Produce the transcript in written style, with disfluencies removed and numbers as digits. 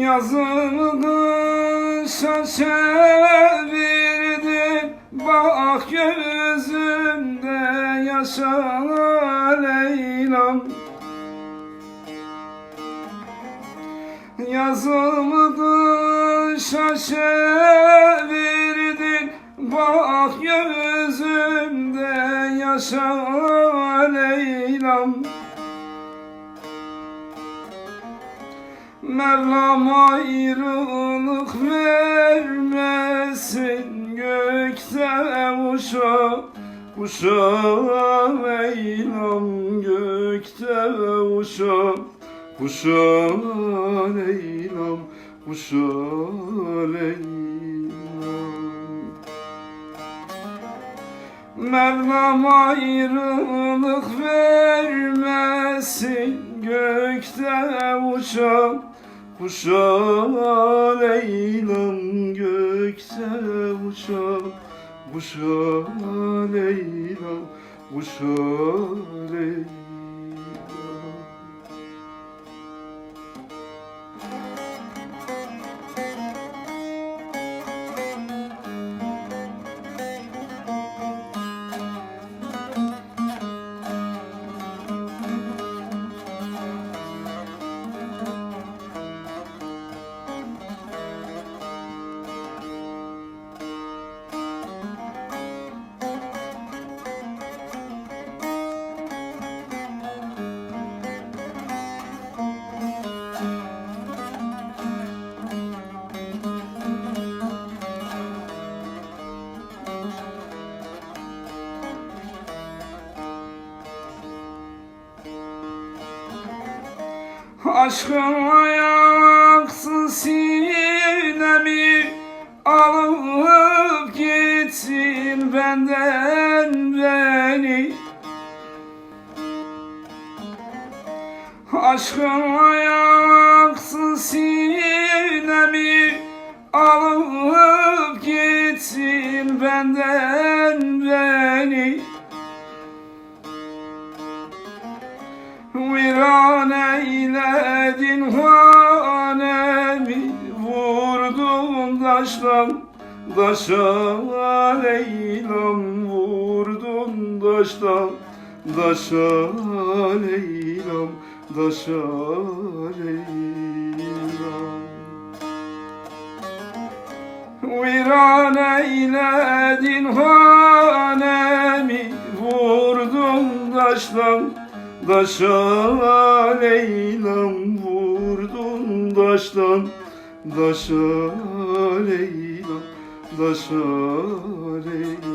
Yazımı kışa çevirdin, bak gözümde yaşa Leyla'm. Yazımı kışa çevirdin, bak gözümde yaşa Leyla'm. Mevlam ayrılık vermesin, gökte uşa uşa Leyla'm, gökte uşa uşa Leyla'm, uşa Leyla'm. Mevlam ayrılık vermesin, gökte uşa uşa Leyla'm, gökte uşa uşa Leyla'm, uşa Leyla'm. Aşkınla yaksın sinemi, alıp gitsin benden beni. Aşkınla yaksın sinemi, alıp gitsin benden beni. Viran eyledin hanemi, vurdun taştan taşa Leyla'm, vurdun taştan taşa Leyla'm, taşa Leyla'm. Viran eyledin hanemi, vurdun taştan taşa Leyla'm, vurdun taştan taşa Leyla'm, taşa Leyla'm.